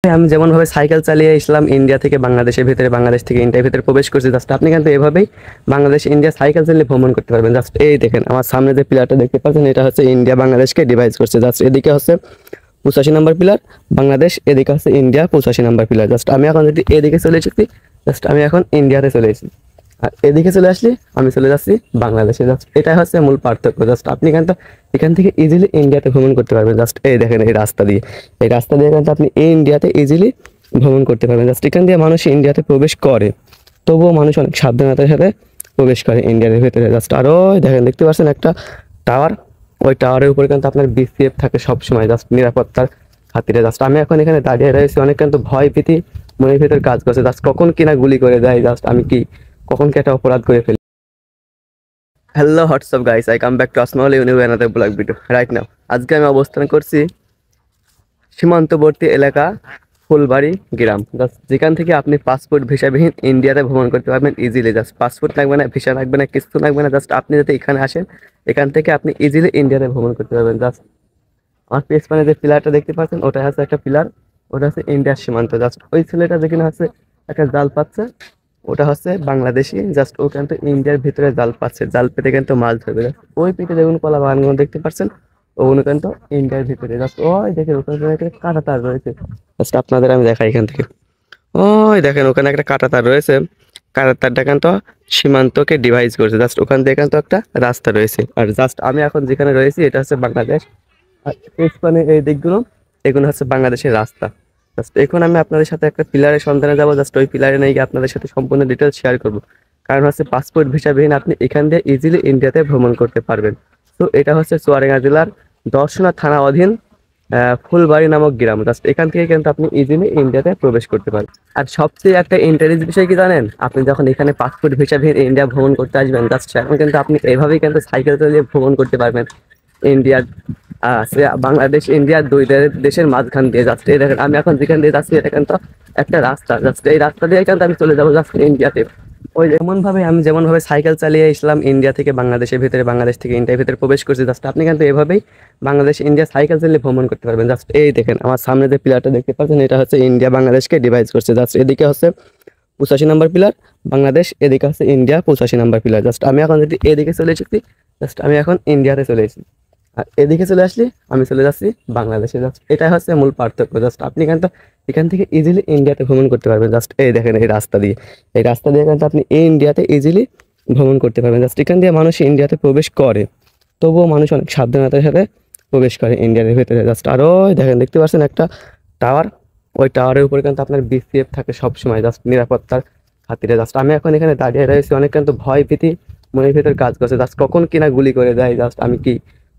আমি যেমনভাবে সাইকেল চালিয়ে ইসলাম ইন্ডিয়া থেকে বাংলাদেশের ভিতরে, বাংলাদেশ থেকে ইন্ডিয়ার ভিতরে প্রবেশ করছি, জাস্ট আপনি কিন্তু এভাবেই বাংলাদেশ ইন্ডিয়া সাইকেল চালিয়ে ভ্রমণ করতে পারবেন। জাস্ট এই দেখেন আমার সামনে যে পিলারটা দেখতে পাচ্ছেন, এটা হচ্ছে ইন্ডিয়া বাংলাদেশকে ডিভাইড করছে। জাস্ট এদিকে হচ্ছে 85 নম্বর পিলার বাংলাদেশ, এদিকে হচ্ছে ইন্ডিয়া 85 নম্বর পিলার। জাস্ট আমি এখন যদি এদিকে চলে এসেছি, জাস্ট আমি এখন ইন্ডিয়াতে চলে এসেছি, আর এদিকে চলে আসলে আমি চলে যাচ্ছি বাংলাদেশে। জাস্ট এটাই হচ্ছে মূল পার্থক্য। জাস্ট আপনি কিন্তু এখান থেকে ইজিলি ইন্ডিয়াতে ভ্রমণ করতে পারবেন। জাস্ট এই দেখেন এই রাস্তা দিয়ে কিন্তু আপনি এই ইন্ডিয়াতে ইজিলি ভ্রমণ করতে পারবেন। জাস্ট এখান দিয়ে মানুষ ইন্ডিয়াতে প্রবেশ করে, তবুও মানুষ অনেক সাবধানতার সাথে প্রবেশ করে ইন্ডিয়ার ভেতরে। জাস্ট আরও দেখেন, দেখতে পাচ্ছেন একটা টাওয়ার, ওই টাওয়ারের উপরে কিন্তু আপনার বিসিএফ থাকে সবসময়, জাস্ট নিরাপত্তার খাতিরে। জাস্ট আমি এখন এখানে দাঁড়িয়ে রয়েছি, অনেক কিন্তু ভয় ভীতি মনের ভিতরে কাজ করছে। জাস্ট কখন কিনা গুলি করে দেয়, জাস্ট আমি কি কখন কি একটা অপরাধ করে ফেলি। Hello WhatsApp guys, I come back to Asmaul univ another blog video right now. আজকে আমি অবস্থান করছি সীমান্তবর্তী এলাকা ফুলবাড়ি গ্রাম। জাস্ট যেখান থেকে আপনি পাসপোর্ট ভিসাবিহীন ইন্ডিয়াতে ভ্রমণ করতে পারবেন ইজিলি। জাস্ট পাসপোর্ট লাগবে না, ভিসা লাগবে না, কিছু লাগবে না। জাস্ট আপনি যদি এখানে আসেন, এখান থেকে আপনি ইজিলি ইন্ডিয়াতে ভ্রমণ করতে পারবেন। জাস্ট আমার পেছনে যে পিলারটা দেখতে পাচ্ছেন, ওটা হচ্ছে একটা পিলার, ওটা হচ্ছে ইন্ডিয়ার সীমান্ত। জাস্ট ওই ছেলেটা যেখানে হচ্ছে একটা জাল পাচ্ছে, ওটা হচ্ছে বাংলাদেশি। জাস্ট ও কিন্তু ইন্ডিয়ার ভিতরে জাল পাচ্ছে, জাল পেতে কিন্তু মাছ ধরবে। Just ওই পেটে যেগুলো কলা বাগানগুলো দেখতে পাচ্ছেন, ওগুলো কিন্তু ইন্ডিয়ার ভিতরে। জাস্ট ওই দেখেন ওখানে একটা কাঁটা তার রয়েছে। জাস্ট আপনাদের আমি দেখাই এখান থেকে, ওই দেখেন ওখানে একটা কাঁটা তার রয়েছে। কাঁটা তারটা কিন্তু সীমান্তকে ডিভাইড করছে। জাস্ট ওখান থেকে কিন্তু একটা রাস্তা রয়েছে। আর জাস্ট আমি এখন যেখানে রয়েছি, এটা হচ্ছে বাংলাদেশ। আর পেছনে এই দিকগুলো, এগুলো হচ্ছে বাংলাদেশের রাস্তা। জাস্ট এখন আমি আপনাদের সাথে একটা পিলারের সন্ধানে যাবো। জাস্ট ওই পিলারে নিয়ে গিয়ে আপনাদের সাথে সম্পূর্ণ ডিটেলস শেয়ার করবো। কারণ হচ্ছে পাসপোর্ট ভিসাবিহীন আপনি এখান দিয়ে ইজিলি ইন্ডিয়াতে ভ্রমণ করতে পারবেন। তো এটা হচ্ছে চুয়াডাঙ্গা জেলার দর্শনা থানা অধীন ফুলবাড়ি নামক গ্রাম। জাস্ট এখান থেকে কিন্তু আপনি ইজিলি ইন্ডিয়াতে প্রবেশ করতে পারবেন। আর সবচেয়ে একটা ইন্টারেস্ট বিষয় কি জানেন, আপনি যখন এখানে পাসপোর্ট ভিসাবিহীন ইন্ডিয়া ভ্রমণ করতে আসবেন, জাস্ট এখন কিন্তু আপনি এভাবেই কিন্তু সাইকেল চালিয়ে ভ্রমণ করতে পারবেন ইন্ডিয়ার বাংলাদেশ ইন্ডিয়ার দুই দেশের মাঝখান দিয়ে। যাচ্ছে এই দেখেন আমি এখন যেখান দিয়ে যাচ্ছি, এটা কিন্তু একটা রাস্তা। জাস্ট এই রাস্তা দিয়ে কিন্তু আমি চলে যাবো জাস্ট ইন্ডিয়াতে। ওই যেমনভাবে সাইকেল চালিয়ে ইসলাম ইন্ডিয়া থেকে বাংলাদেশের ভিতরে, বাংলাদেশ থেকে ইন্ডিয়ার ভিতরে প্রবেশ করছি, জাস্ট আপনি কিন্তু এভাবেই বাংলাদেশ ইন্ডিয়া সাইকেল চালিয়ে ভ্রমণ করতে পারবেন। জাস্ট এই দেখেন আমার সামনে যে পিলারটা দেখতে পাচ্ছেন, এটা হচ্ছে ইন্ডিয়া বাংলাদেশকে ডিভাইড করছে। জাস্ট এদিকে হচ্ছে 85 নম্বর পিলার বাংলাদেশ, এদিকে হচ্ছে ইন্ডিয়া 85 নম্বর পিলার। জাস্ট আমি এখন যদি এদিকে চলে এসেছি, জাস্ট আমি এখন ইন্ডিয়াতে চলে এসেছি, আর এদিকে চলে আসলে আমি চলে যাচ্ছি বাংলাদেশে। জাস্ট এটাই হচ্ছে মূল পার্থক্য। জাস্ট আপনি কিন্তু এখান থেকে ইজিলি ইন্ডিয়াতে ভ্রমণ করতে পারবেন। জাস্ট এই দেখেন এই রাস্তা দিয়ে কিন্তু আপনি এই ইন্ডিয়াতে ইজিলি ভ্রমণ করতে পারবেন। জাস্ট এখান দিয়ে মানুষ ইন্ডিয়াতে প্রবেশ করে, তবুও মানুষ অনেক সাবধানতার সাথে প্রবেশ করে ইন্ডিয়ার ভেতরে। জাস্ট আরও দেখেন, দেখতে পাচ্ছেন একটা টাওয়ার, ওই টাওয়ারের উপরে কিন্তু আপনার বিসিএফ থাকে সবসময়, জাস্ট নিরাপত্তার খাতিরে। জাস্ট আমি এখন এখানে দাঁড়িয়ে রয়েছি, অনেক কিন্তু ভয় ভীতি মনের ভিতরে কাজ করছে। জাস্ট কখন কিনা গুলি করে দেয়, জাস্ট আমি কি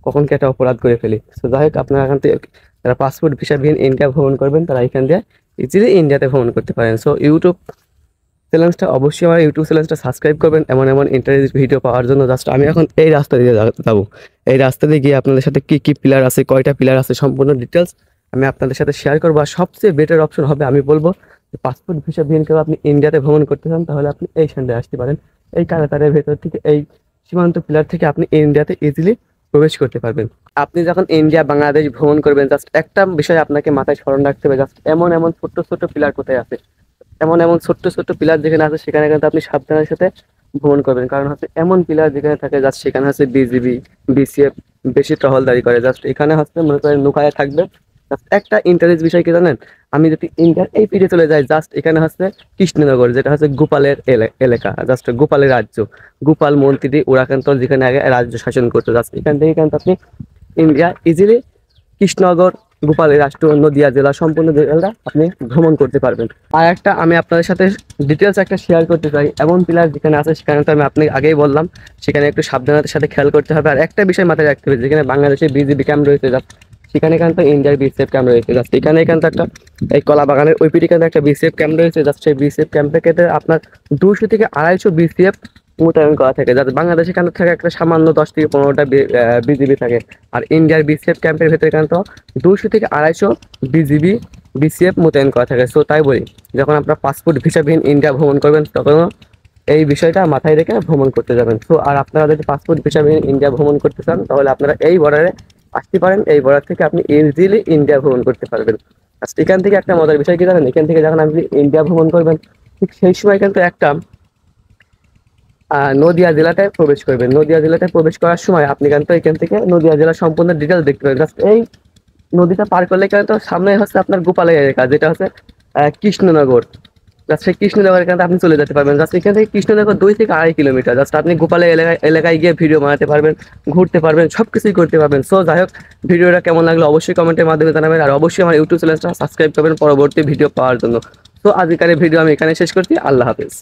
কখন কি একটা অপরাধ করে ফেলি। তো যাই হোক, আপনারা এখান থেকে যারা পাসপোর্ট ভিসাবিহীন ইন্ডিয়া ভ্রমণ করবেন, তারা এখান দিয়ে ইজিলি ইন্ডিয়াতে ভ্রমণ করতে পারেন। সো অবশ্যই আমার ইউটিউব চ্যানেলটা সাবস্ক্রাইব করবেন এমন এমন ইন্টারেস্ট ভিডিও পাওয়ার জন্য। জাস্ট আমি এখন এই রাস্তা দিয়ে যাবো, এই রাস্তা দিয়ে গিয়ে আপনাদের সাথে কি কি পিলার আছে, কয়টা পিলার আছে, সম্পূর্ণ ডিটেলস আমি আপনাদের সাথে শেয়ার করবো। আর সবচেয়ে বেটার অপশন হবে, আমি বলবো যে পাসপোর্ট ভিসাবিহীন কেউ আপনি ইন্ডিয়াতে ভ্রমণ করতে চান, তাহলে আপনি এই সাইডে আসতে পারেন। এই কারাতারের ভেতর থেকে, এই সীমান্ত পিলার থেকে আপনি ইন্ডিয়াতে ইজিলি প্রবেশ করতে পারবেন। আপনি যখন ইন্ডিয়া বাংলাদেশ ভ্রমণ করবেন, জাস্ট একটা বিষয় আপনাকে মাথায় স্মরণ রাখতে হবে, জাস্ট এমন এমন ছোট্ট ছোট্ট পিলার কোথায় আছে, এমন এমন ছোট্ট ছোট্ট পিলার যেখানে আছে, সেখানে কিন্তু আপনি সাবধানের সাথে ভ্রমণ করবেন। কারণ হচ্ছে এমন পিলার যেখানে থাকে, জাস্ট সেখানে হচ্ছে বিজিবি বিসিএফ বেশি টহলদারি করে। জাস্ট এখানে হচ্ছে মনে করেন লুকায় থাকবে। জাস্ট একটা ইন্টারেস্ট বিষয় কি জানেন, আমি যদি ইন্ডিয়ার এই পিঠে চলে যাই, জাস্ট এখানে হচ্ছে কৃষ্ণনগর, যেটা হচ্ছে গোপালের এলাকা, জাস্ট গোপালের রাজ্য, গোপাল মন্ত্রী ওরা কিন্তু যেখানে আগে রাজ্য শাসন করতো। জাস্ট এখান থেকে কিন্তু আপনি ইন্ডিয়া ইজিলি কৃষ্ণনগর, গোপালের রাষ্ট্র, নদিয়া জেলা, সম্পূর্ণ জেলাটা আপনি ভ্রমণ করতে পারবেন। আর একটা আমি আপনাদের সাথে ডিটেলস একটা শেয়ার করতে চাই, এমন পিলার যেখানে আছে সেখানে তো আমি আপনাকে আগেই বললাম, সেখানে একটু সাবধানতার সাথে খেয়াল করতে হবে। আর একটা বিষয় মাথায় রাখতে হবে, যেখানে বাংলাদেশের বিজিবি ক্যাম্প রয়েছে, সেখানে কিন্তু ইন্ডিয়ার বিসিএফ ক্যাম্প রয়েছে। জাস্ট এখানে কিন্তু একটা এই কলা বাগানের ওই পিঠে কিন্তু একটা বিসিএফ ক্যাম্প রয়েছে। জাস্ট সেই বিসিএফ ক্যাম্পে কেটে আপনার 200 থেকে 250 বিসিএফ মোতায়েন করা থাকে। যাতে বাংলাদেশে কেন থাকে একটা সামান্য 10 থেকে 15টা বিজিবি থাকে, আর ইন্ডিয়ার বিসিএফ ক্যাম্পের ভেতরে কিন্তু 200 থেকে 250 বিজিবি বিসিএফ মোতায়েন করা থাকে। সো তাই বলি, যখন আপনার পাসপোর্ট ভিসাবিহীন ইন্ডিয়া ভ্রমণ করবেন, তখন এই বিষয়টা মাথায় রেখে ভ্রমণ করতে যাবেন। সো আর আপনারা যদি পাসপোর্ট ভিসাবিহীন ইন্ডিয়া ভ্রমণ করতে চান, তাহলে আপনারা এই বর্ডারে আসতে পারেন। এই বর্ডার থেকে আপনি ইজিলি ইন্ডিয়া ভ্রমণ করতে পারবেন। Just এখান থেকে একটা মজার বিষয় কি জানেন, এখান থেকে যখন আপনি ইন্ডিয়া ভ্রমণ করবেন ঠিক সেই সময় কিন্তু একটা নদিয়া জেলাটায় প্রবেশ করবেন। নদিয়া জেলাটায় প্রবেশ করার সময় আপনি কিন্তু এখান থেকে নদিয়া জেলার সম্পূর্ণ ডিটেলস দেখতে পাবেন। জাস্ট এই নদীটা পার করলে কিন্তু সামনে হচ্ছে আপনার গোপালয় এলাকা, যেটা হচ্ছে কৃষ্ণনগর। জাস্ট সেই কৃষ্ণনগর এখানে আপনি চলে যেতে পারবেন। জাস্ট এখান থেকে কৃষ্ণনগর 2 থেকে 2.5 কিলোমিটার। জাস্ট আপনি গোপালয় এলাকায় গিয়ে ভিডিও বানাতে পারবেন, ঘুরতে পারবেন, সবকিছুই করতে পারবেন। সো যাই হোক, ভিডিওটা কেমন লাগলো অবশ্যই কমেন্টের মাধ্যমে জানাবেন, আর অবশ্যই আমার ইউটিউব চ্যানেলটা সাবস্ক্রাইব করবেন পরবর্তী ভিডিও পাওয়ার জন্য। তো আজকের ভিডিও আমি এখানে শেষ করছি। আল্লাহ হাফেজ।